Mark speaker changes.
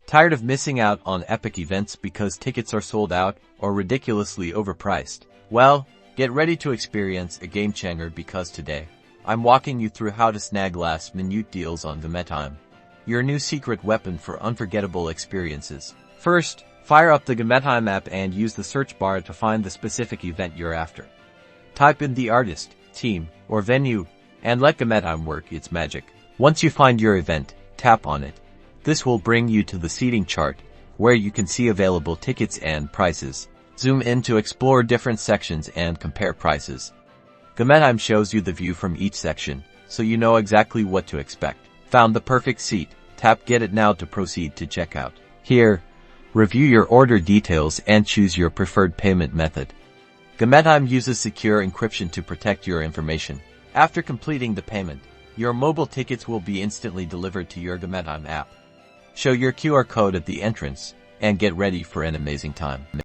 Speaker 1: Tired of missing out on epic events because tickets are sold out or ridiculously overpriced? Well, get ready to experience a game changer because today, I'm walking you through how to snag last-minute deals on Gametime, your new secret weapon for unforgettable experiences. First, fire up the Gametime app and use the search bar to find the specific event you're after. Type in the artist, team, or venue, and let Gametime work its magic. Once you find your event, tap on it. This will bring you to the seating chart, where you can see available tickets and prices. Zoom in to explore different sections and compare prices. Gametime shows you the view from each section, so you know exactly what to expect. Found the perfect seat? Tap Get It Now to proceed to checkout. Here, review your order details and choose your preferred payment method. Gametime uses secure encryption to protect your information. After completing the payment, your mobile tickets will be instantly delivered to your Gametime app. Show your QR code at the entrance and get ready for an amazing time.